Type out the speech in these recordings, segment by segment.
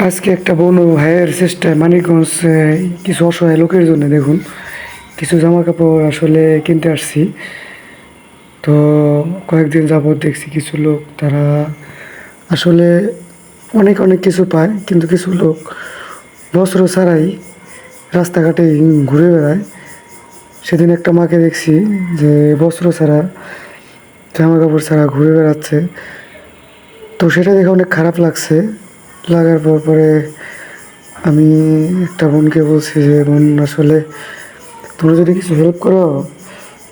আজকে একটা বন ভাইয়ের চেষ্টায় মানিকগঞ্জ কিছু অসহায় লোকের জন্য দেখুন কিছু জামা কাপড় আসলে কিনতে আসছি। তো কয়েকদিন যাবৎ দেখছি কিছু লোক তারা আসলে অনেক অনেক কিছু পায়, কিন্তু কিছু লোক বস্ত্র ছাড়াই রাস্তাঘাটে ঘুরে বেড়ায়। সেদিন একটা মাকে দেখছি যে বস্ত্র ছাড়া, জামা কাপড় ছাড়া ঘুরে বেড়াচ্ছে। তো সেটা দেখে অনেক খারাপ লাগছে। লাগার পরে আমি একটা বোনকে বলছি যে, বোন আসলে তোমরা যদি কিছু হেল্প করো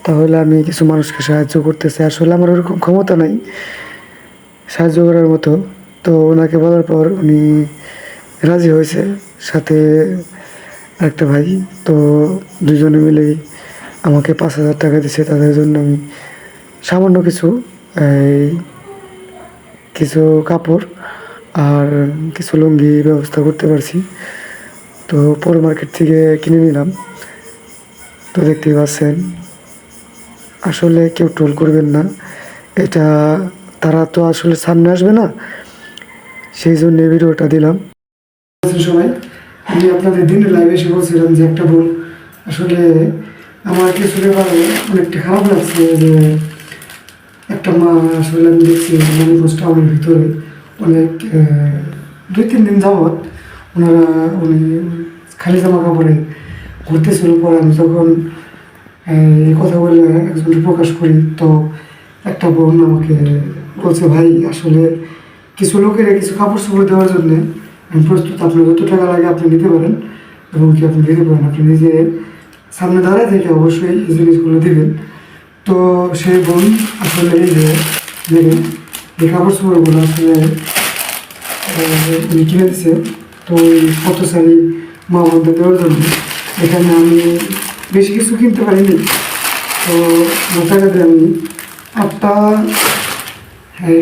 তাহলে আমি কিছু মানুষকে সাহায্য করতে চাই। আসলে আমার ওরকম ক্ষমতা নাই সাহায্য করার মতো। তো ওনাকে বলার পর উনি রাজি হয়েছে, সাথে আরেকটা ভাই। তো দুজনে মিলেই আমাকে 5,000 টাকা দিচ্ছে। তাদের জন্য আমি সামান্য কিছু এই কিছু কাপড় আর কিছু লুঙ্গি ব্যবস্থা করতে পারছি। তো পৌর মার্কেট থেকে কিনে নিলাম। তো দেখতেই পাচ্ছেন, আসলে কেউ ট্রোল করবেন না। এটা তারা তো আসলে সামনে আসবে না, সেই জন্য ভিডিওটা দিলাম। সবাই, আমি আপনাদের দিনে লাইভে এসে বলছিলাম যে একটা বোন আসলে আমার কিছু ব্যাপারে অনেকটা খারাপ লাগছে যে একটা মা আসলে আমি দেখছি মানিকগঞ্জ টাউনের ভিতরে অনেক 2-3 দিন যাবৎ উনি খালি জামা কাপড়ে ঘুরতেছিল। পরে আমি যখন এই কথা বলে একজনকে প্রকাশ করি, তো একটা বোন আমাকে বলছে, ভাই আসলে কিছু লোকের কিছু কাপড় চোপড় দেওয়ার জন্যে আমি প্রস্তুত, আপনার যত টাকা লাগে আপনি নিতে পারেন এবং কি আপনি দিতে পারেন, আপনি নিজে সামনে দাঁড়ায় থেকে অবশ্যই এই জিনিসগুলো দেবেন। তো সেই বোন আসলে এই যে দেখেন এই কাপড় চোপড়গুলো আসলে উনি কিনে দিচ্ছে। তো ওই পথচারী মা বোনদের দেওয়ার জন্য এখানে আমি বেশি কিছু কিনতে পারিনি। তো টাকা দিয়ে আমি 8টা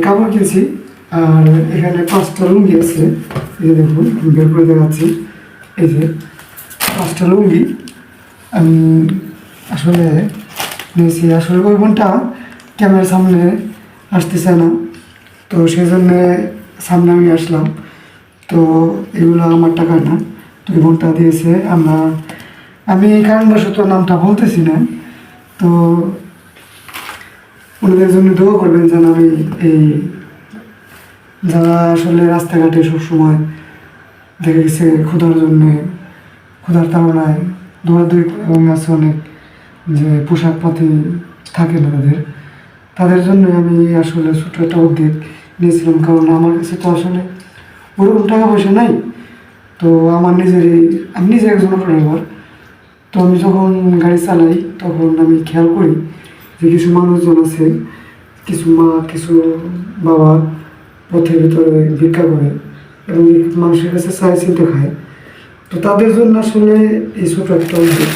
কাপড় কিনছি, আর এখানে 5টা লুঙ্গি আছে। এই যে দেখুন, আমি বের করে দেখাচ্ছি। এই যে 5টা লুঙ্গি আমি আসলে নিয়েছি। আসলে ওই বোনটা ক্যামেরার সামনে আসতে চায় না, তো সেই জন্যে সামনে আমি আসলাম। তো এগুলো আমার টাকা না, তো এই বোনটা দিয়েছে। আমি কারণবশত নামটা বলতেছি না। তো ওনাদের জন্য দোয়া করবেন যেন আমি এই যারা আসলে রাস্তাঘাটে সবসময় দেখা গেছে ক্ষুধার তাড়নায় দৌড়াদৌড়ি এবং আছে অনেক যে পোশাক পাতি থাকে না তাদের জন্য আমি আসলে ছোটো একটা উদ্যোগ নিয়েছিলাম। কারণ আমার কাছে তো আসলে ওরকম টাকা পয়সা নাই। তো আমি নিজে একজন ড্রাইভার। তো আমি যখন গাড়ি চালাই তখন আমি খেয়াল করি যে কিছু মানুষজন আছে, কিছু মা, কিছু বাবা পথের ভিতরে ভিক্ষা করে এবং মানুষের কাছে চাই চিনতে খায়। তো তাদের জন্য আসলে এই ছোটো একটা উদ্যোগ।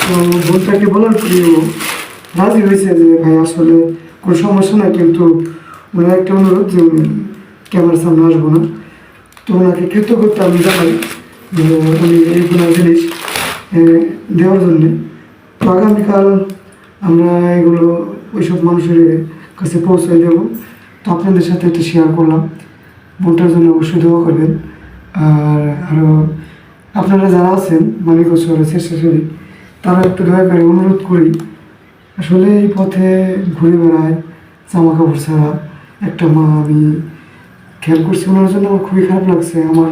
তো বোনটাকে বলার প্রিয় রাজি হয়েছে যে ভাই আসলে কোনো সমস্যা নাই, কিন্তু ওনার একটা অনুরোধ যে উনি ক্যামেরার সামনে আসবো না। তো ওনাকে কৃতজ্ঞতা আমি জানাই যে উনি এইগুলো জিনিস দেওয়ার জন্যে। তো আগামীকাল আমরা এগুলো ওইসব মানুষের কাছে পৌঁছাই দেব। তো আপনাদের সাথে এটা শেয়ার করলাম। বোনটার জন্য অবশ্যই দোয়া করবেন। আর আরও আপনারা যারা আছেন মানিকগঞ্জ শহরের স্বেচ্ছাসেবী, তারা একটু দয়া করে অনুরোধ করি, আসলে এই পথে ঘুরে বেড়ায় জামা কাপড় ছাড়া একটা মা। আমি খেয়াল করছি ওনার জন্য আমার খুবই খারাপ লাগছে। আমার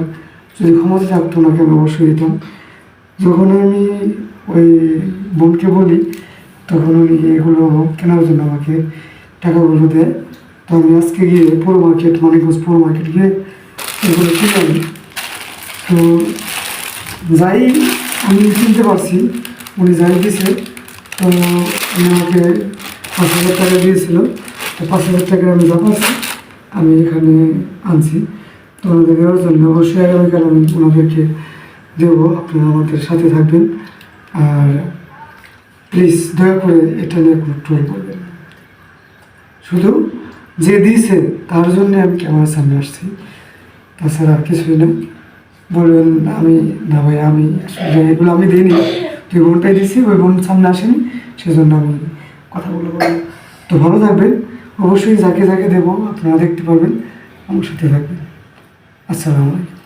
যদি ক্ষমতা থাকতো না কেন অবশ্যই দিতাম। যখন আমি ওই বোনকে বলি তখন উনি এগুলো কেনার জন্য আমাকে টাকাগুলো দেয়। তো আমি আজকে গিয়ে মানিকগঞ্জ পৌর মার্কেট গিয়ে এগুলো কিনে আনি। তো যাই আমি কিনতে পারছি, উনি যাই দিয়েছে। তো উনি আমাকে 5,000 টাকা দিয়েছিল। তো 5,000 টাকা আমি যা পাচ্ছি আমি এখানে আনছি। তো ওনাদের দেওয়ার জন্য অবশ্যই আগামীকাল আমি ওনাদেরকে দেবো। আপনারা আমাদের সাথে থাকবেন। আর প্লিজ দয়া করে এটা নিয়ে কোনো ট্রোল করবেন না। শুধু যে দিয়েছে তার জন্য আমি ক্যামেরার সামনে আসছি, তাছাড়া আর কিছুই না। বলবেন আমি না ভাই, আমি আসলে এগুলো আমি দিইনি, তুই বোনটাই দিছি, ওই বোন সামনে আসেনি, সেজন্য আমি কথাগুলো বললাম। তো ভালো থাকবেন। অবশ্যই যাকে যাকে দেবো আপনারা দেখতে পারবেন, আমার সাথে থাকবেন। আসসালামু আলাইকুম।